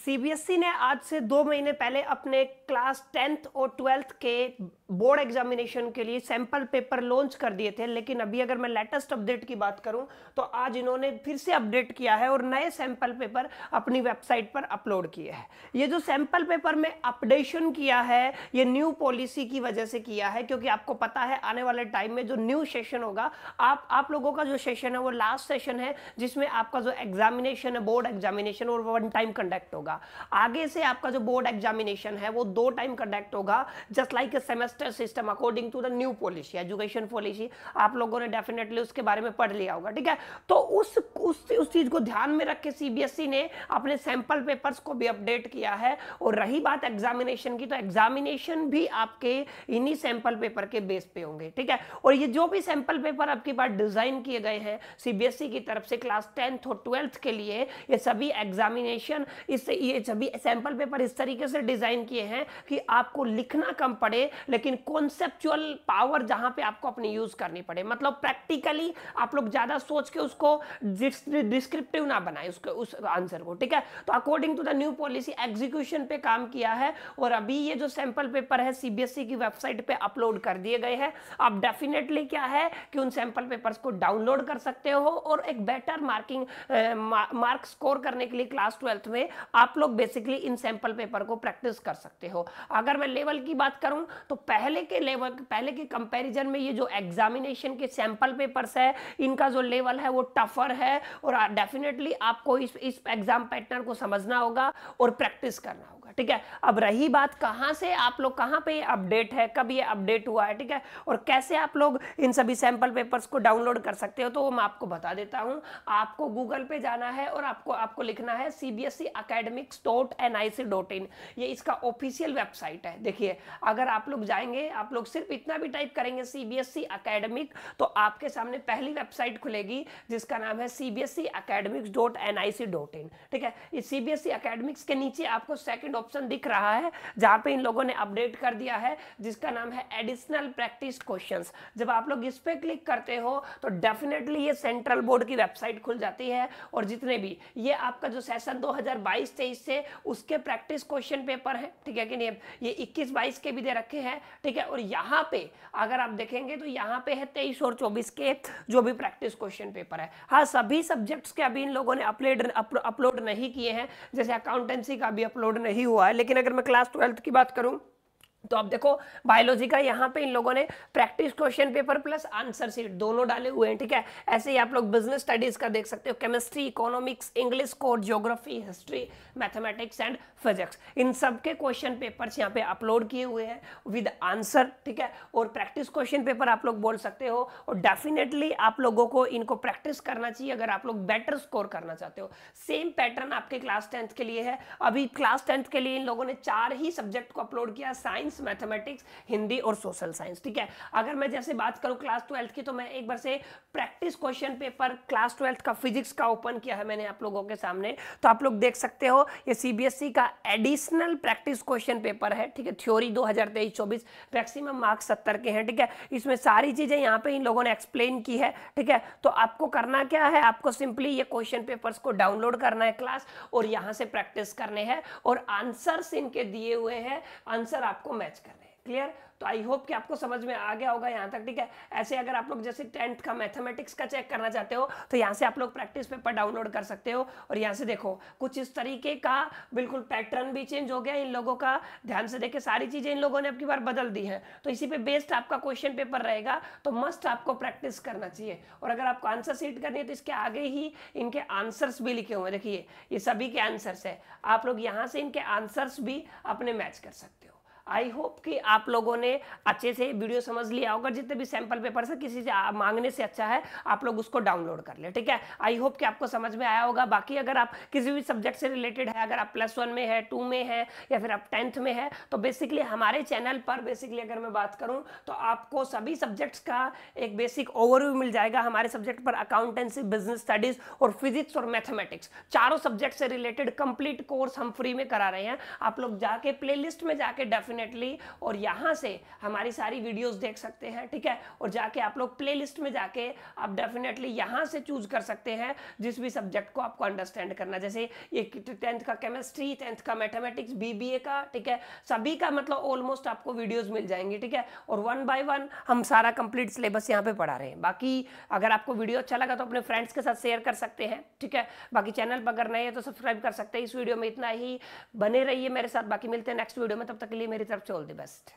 CBSE ने आज से 2 महीने पहले अपने क्लास 10th और 12th के बोर्ड एग्जामिनेशन के लिए सैंपल पेपर लॉन्च कर दिए थे, लेकिन अभी अगर मैं लेटेस्ट अपडेट की बात करूं तो आज इन्होंने फिर से अपडेट किया है और नए सैंपल पेपर अपनी वेबसाइट पर अपलोड किए हैं। ये जो सैंपल पेपर में अपडेशन किया है ये न्यू पॉलिसी की वजह से किया है, क्योंकि आपको पता है आने वाले टाइम में जो न्यू सेशन होगा, आप लोगों का जो सेशन है वो लास्ट सेशन है जिसमें आपका जो एग्जामिनेशन है बोर्ड एग्जामिनेशन और 1 टाइम कंडक्ट होगा। आगे से आपका जो बोर्ड एग्जामिनेशन है वो 2 टाइम कंडक्ट होगा, just like a semester system according to the new policy, education policy. आप लोगों ने डेफिनेटली उसके बारे में पढ़ लिया होगा, ठीक है। तो उस चीज को ध्यान में रख के सीबीएसई ने अपने सैंपल पेपर्स को भी अपडेट किया है। और रही बात एग्जामिनेशन की, तो एग्जामिनेशन भी आपके इन्हीं सैंपल पेपर के बेस पे होंगे, ठीक है। और ये जो भी सैंपल पेपर आपके पास डिजाइन किए गए हैं सीबीएसई की तरफ से क्लास 10th और 12th के लिए, ये सभी एग्जामिनेशन ये सभी सैंपल पेपर इस तरीके से डिजाइन किए हैं कि आपको लिखना कम पड़े लेकिन कॉन्सेप्चुअल पावर जहां पे आपको अपनी यूज करनी पड़े। मतलब प्रैक्टिकली आप लोग ज्यादा सोच के उसको डिस्क्रिप्टिव ना बनाए उस आंसर को, ठीक है। तो according to the new policy execution पे काम किया है और अभी ये जो सैंपल पेपर है सीबीएसई की वेबसाइट पे अपलोड कर दिए गए हैं। आप डेफिनेटली क्या है कि उन सैंपल पेपर्स को डाउनलोड कर सकते हो और एक बेटर मार्क स्कोर करने के लिए क्लास 12th में आप लोग बेसिकली इन सैंपल पेपर को प्रैक्टिस कर सकते हो। अगर मैं लेवल की बात करूं तो पहले के कंपैरिजन में ये जो एग्जामिनेशन के सैंपल पेपर्स है इनका जो लेवल है वो टफर है और डेफिनेटली आपको इस एग्जाम पैटर्न को समझना होगा और प्रैक्टिस करना होगा, ठीक है। अब रही बात कहां से आप लोग कहां पे अपडेट है, कब ये अपडेट हुआ है, ठीक है, और कैसे आप लोग इन सभी सैंपल पेपर्स को डाउनलोड कर सकते हो, तो वो मैं आपको बता देता हूं। आपको गूगल पे जाना है और आपको लिखना है cbseacademics.nic.in। ये इसका ऑफिशियल वेबसाइट है। देखिए अगर आप लोग जाएंगे, आप लोग सिर्फ इतना भी टाइप करेंगे सीबीएसई एकेडमिक, तो आपके सामने पहली वेबसाइट खुलेगी जिसका नाम है cbseacademics.nic.in, ठीक है। इस सीबीएसई एकेडमिक्स के नीचे आपको सेकंड ऑप्शन दिख रहा है जहां पे इन लोगों ने अपडेट कर दिया है जिसका नाम है एडिशनल प्रैक्टिस क्वेश्चंस। जब आप लोग इस पे क्लिक करते हो तो डेफिनेटली ये सेंट्रल बोर्ड की वेबसाइट खुल जाती है और जितने भी ये आपका जो सेशन 2022-23 से उसके प्रैक्टिस क्वेश्चन पेपर है, ठीक है कि नहीं, ये 21-22 के भी दे रखे हैं, ठीक है। और यहाँ पे अगर आप देखेंगे तो यहाँ पे है 23 और 24 के जो भी प्रैक्टिस क्वेश्चन पेपर है। हाँ, सभी सब्जेक्ट्स के अभी इन लोगों ने अपलोड नहीं किए हैं, जैसे अकाउंटेंसी का भी अपलोड नहीं हुआ है। लेकिन अगर मैं क्लास 12th की बात करूं तो आप देखो बायोलॉजी का यहाँ पे इन लोगों ने practice question paper plus answer sheet दोनों डाले हुए हैं, ठीक है। ऐसे ही आप लोग बिजनेस स्टडीज का देख सकते हो, chemistry, economics, English code, geography, history, mathematics and physics, इन सब के क्वेश्चन पेपर्स यहाँ पे अपलोड किए हुए हैं विद आंसर, ठीक है। और प्रैक्टिस क्वेश्चन पेपर आप लोग बोल सकते हो और डेफिनेटली आप लोगों को इनको प्रैक्टिस करना चाहिए अगर आप लोग बेटर स्कोर करना चाहते हो। सेम पैटर्न आपके क्लास 10th के लिए है। अभी क्लास 10th के लिए इन लोगों ने 4 ही सब्जेक्ट को अपलोड किया, साइंस, मैथमेटिक्स, हिंदी और सोशल साइंस, ठीक है। अगर मैं जैसे बात करूं क्लास 12th की तो मैं एक बार से practice question paper class 12th का फिजिक्स का ओपन किया है मैंने आप लोगों के सामने, तो आप लोग देख सकते हो ये सीबीएसई का एडिशनल प्रैक्टिस क्वेश्चन पेपर है, ठीक है। थ्योरी 2023-24 मैक्सिमम मार्क्स 70 के हैं, ठीक है। इसमें सारी चीजें यहाँ पे इन लोगों ने एक्सप्लेन की है, ठीक है। तो आपको करना क्या है, आपको सिंपली ये क्वेश्चन पेपर्स को डाउनलोड करना है क्लास और यहाँ से प्रैक्टिस करने हैं और आंसर्स इनके दिए हुए हैं, आंसर आपको मैच करने हैं। क्लियर? तो आई होप कि आपको समझ में आ गया होगा यहाँ तक, ठीक है। ऐसे अगर आप लोग जैसे 10th का मैथमेटिक्स का चेक करना चाहते हो तो यहाँ से आप लोग प्रैक्टिस पेपर डाउनलोड कर सकते हो और यहाँ से देखो कुछ इस तरीके का बिल्कुल पैटर्न भी चेंज हो गया इन लोगों का। ध्यान से देखे सारी चीजें इन लोगों ने अब की बार बदल दी है, तो इसी पे बेस्ड आपका क्वेश्चन पेपर रहेगा, तो मस्ट आपको प्रैक्टिस करना चाहिए। और अगर आपको आंसर शीट करनी है तो इसके आगे ही इनके आंसर्स भी लिखे हुए हैं, देखिए ये सभी के आंसर्स है, आप लोग यहाँ से इनके आंसर्स भी अपने मैच कर सकते हो। आई होप कि आप लोगों ने अच्छे से वीडियो समझ लिया होगा। जितने भी सैंपल पेपर से किसी से मांगने से अच्छा है आप लोग उसको डाउनलोड कर ले, ठीक है। आई होप कि आपको समझ में आया होगा। बाकी अगर आप किसी भी सब्जेक्ट से रिलेटेड है, अगर आप +1 में है, 2 में है या फिर आप 10th में है, तो बेसिकली हमारे चैनल पर बेसिकली अगर मैं बात करूं तो आपको सभी सब्जेक्ट्स का एक बेसिक ओवरव्यू मिल जाएगा। हमारे सब्जेक्ट पर अकाउंटेंसी, बिजनेस स्टडीज और फिजिक्स और मैथमेटिक्स चारों सब्जेक्ट से रिलेटेड कंप्लीट कोर्स हम फ्री में करा रहे हैं। आप लोग जाके प्ले लिस्ट में जाके डेफिनेटली, और यहाँ से हमारी सारी वीडियोस देख सकते हैं, ठीक है। और जाके आप लोग प्लेलिस्ट में जाके आप डेफिनेटली यहाँ से चूज कर सकते हैं जिस भी सब्जेक्ट को आपको अंडरस्टैंड करना, जैसे ये 10th का केमिस्ट्री, 10th का मैथमेटिक्स, बीबीए का, ठीक है, सभी का मतलब ऑलमोस्ट आपको वीडियोस मिल जाएंगी, ठीक है। और 1 बाय 1 हम सारा कंप्लीट सिलेबस यहाँ पे पढ़ा रहे हैं। बाकी अगर आपको वीडियो अच्छा लगा तो अपने फ्रेंड्स के साथ शेयर कर सकते हैं, ठीक है। बाकी चैनल पर अगर नए हैं तो सब्सक्राइब कर सकते हैं। इस वीडियो में इतना ही, बने रहिए मेरे साथ, बाकी मिलते हैं नेक्स्ट वीडियो में, तब तक के लिए मेरी तरफ से ऑल द बेस्ट।